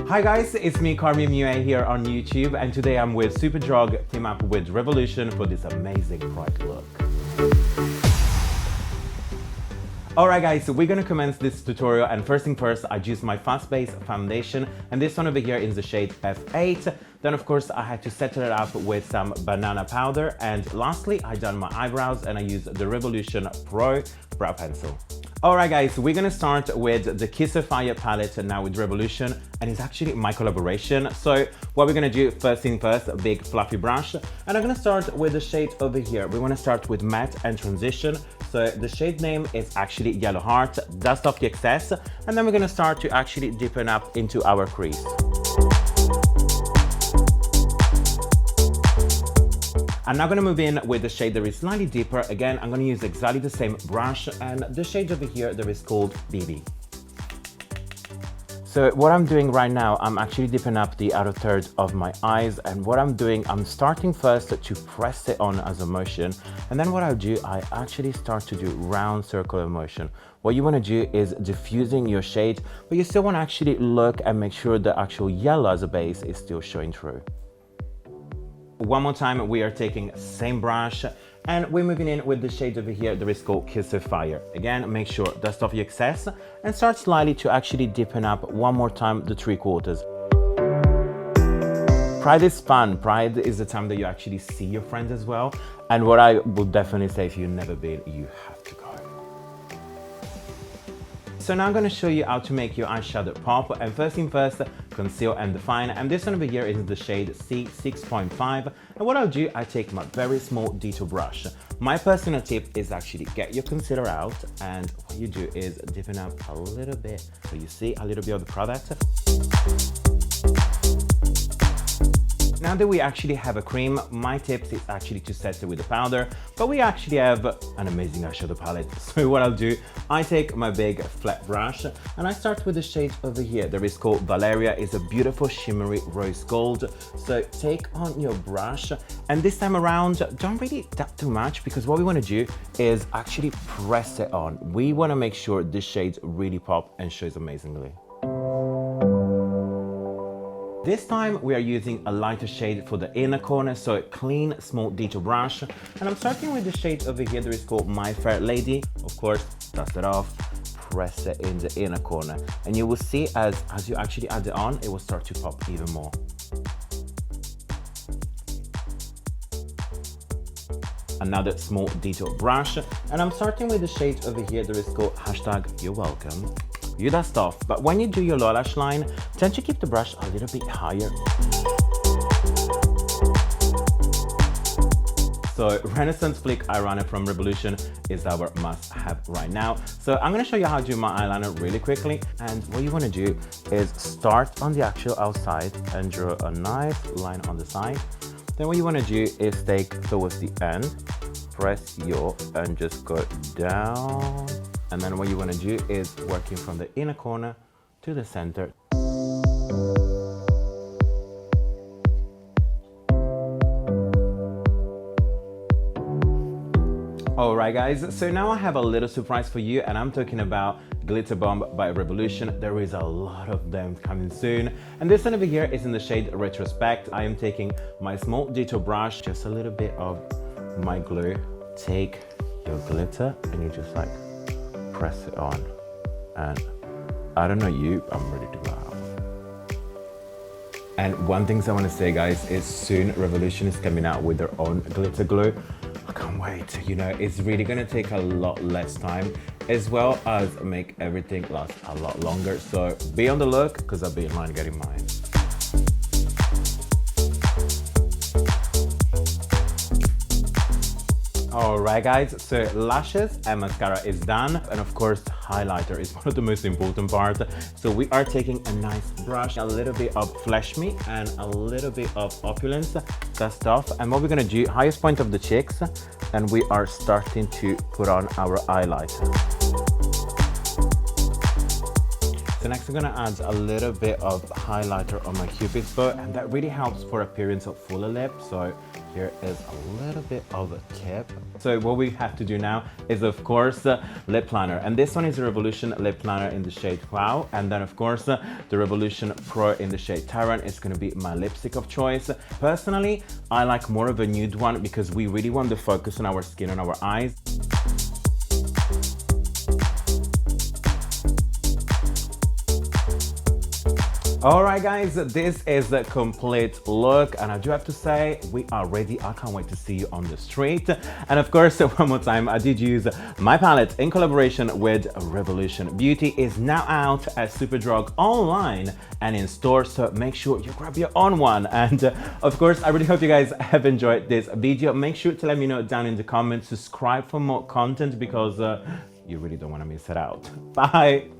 Hi guys, it's me CarmiMua here on YouTube, and today I'm with Superdrug team up with Revolution for this amazing bright look. Alright guys, so we're gonna commence this tutorial, and first thing first, I used my fast base foundation, and this one over here is the shade F8. Then of course I had to set it up with some banana powder, and lastly I done my eyebrows and I used the Revolution Pro brow pencil. Alright guys, we're gonna start with the Kiss of Fire palette now with Revolution, and it's actually my collaboration. So what we're gonna do, first thing first, a big fluffy brush, and I'm gonna start with the shade over here. We wanna start with matte and transition. So the shade name is actually Yellow Heart. Dust off the excess, and then we're gonna start to actually deepen up into our crease. I'm now gonna move in with the shade that is slightly deeper. Again, I'm gonna use exactly the same brush, and the shade over here that is called BB. So what I'm doing right now, I'm actually deepening up the outer third of my eyes, and what I'm doing, I'm starting first to press it on as a motion, and then what I'll do, I actually start to do round circular motion. What you want to do is diffusing your shade, but you still want to actually look and make sure the actual yellow as a base is still showing through. One more time, we are taking same brush, and we're moving in with the shade over here that is called Kiss of Fire. Again, make sure dust off your excess and start slightly to actually deepen up one more time the 3/4. Pride is fun. Pride is the time that you actually see your friends as well. And what I would definitely say, if you've never been, you have to go. So now I'm going to show you how to make your eyeshadow pop, and first thing first, conceal and define, and this one over here is the shade C6.5, and what I'll do, I take my very small detail brush. My personal tip is actually get your concealer out, and what you do is deepen up a little bit so you see a little bit of the product. Now that we actually have a cream, my tip is actually to set it with the powder, but we actually have an amazing eyeshadow palette. So what I'll do, I take my big flat brush and I start with the shade over here that is called Valeria. It's a beautiful shimmery rose gold. So take on your brush, and this time around, don't really tap too much, because what we want to do is actually press it on. We want to make sure this shade really pop and shows amazingly. This time we are using a lighter shade for the inner corner, so a clean, small detail brush. And I'm starting with the shade over here that is called My Fair Lady. Of course, dust it off, press it in the inner corner. And you will see as you actually add it on, it will start to pop even more. Another small detail brush. And I'm starting with the shade over here that is called #You're Welcome. You dust off, but when you do your lower lash line, tend to keep the brush a little bit higher. So Renaissance Flick Eyeliner from Revolution is our must-have right now. So I'm gonna show you how to do my eyeliner really quickly. And what you wanna do is start on the actual outside and draw a nice line on the side. Then what you wanna do is take towards the end, press and just go down. And then what you want to do is working from the inner corner to the center. Alright guys, so now I have a little surprise for you, and I'm talking about Glitter Bomb by Revolution. There is a lot of them coming soon, and this one over here is in the shade Retrospect. I am taking my small detail brush, just a little bit of my glue. Take your glitter and you just like press it on, and I don't know you, I'm ready to go out. And one thing I want to say guys is soon Revolution is coming out with their own glitter glue. I can't wait, you know, it's really gonna take a lot less time, as well as make everything last a lot longer. So be on the look, because I'll be in line getting mine. Alright guys, so lashes and mascara is done, and of course highlighter is one of the most important parts. So we are taking a nice brush, a little bit of Flesh Me and a little bit of Opulence, dust off, and what we're gonna do, highest point of the cheeks, and we are starting to put on our highlighter. So next I'm gonna add a little bit of highlighter on my Cupid's bow, and that really helps for appearance of fuller lip. So here is a little bit of a tip. So what we have to do now is of course lip liner, and this one is a Revolution lip liner in the shade Cloud, and then of course the Revolution Pro in the shade Tyrant is going to be my lipstick of choice. Personally, I like more of a nude one because we really want to focus on our skin and our eyes. Alright guys, this is the complete look, and I do have to say, we are ready. I can't wait to see you on the street. And of course, one more time, I did use my palette in collaboration with Revolution. Beauty is now out at Superdrug online and in store, so make sure you grab your own one. And of course, I really hope you guys have enjoyed this video. Make sure to let me know down in the comments, subscribe for more content because you really don't want to miss it out. Bye!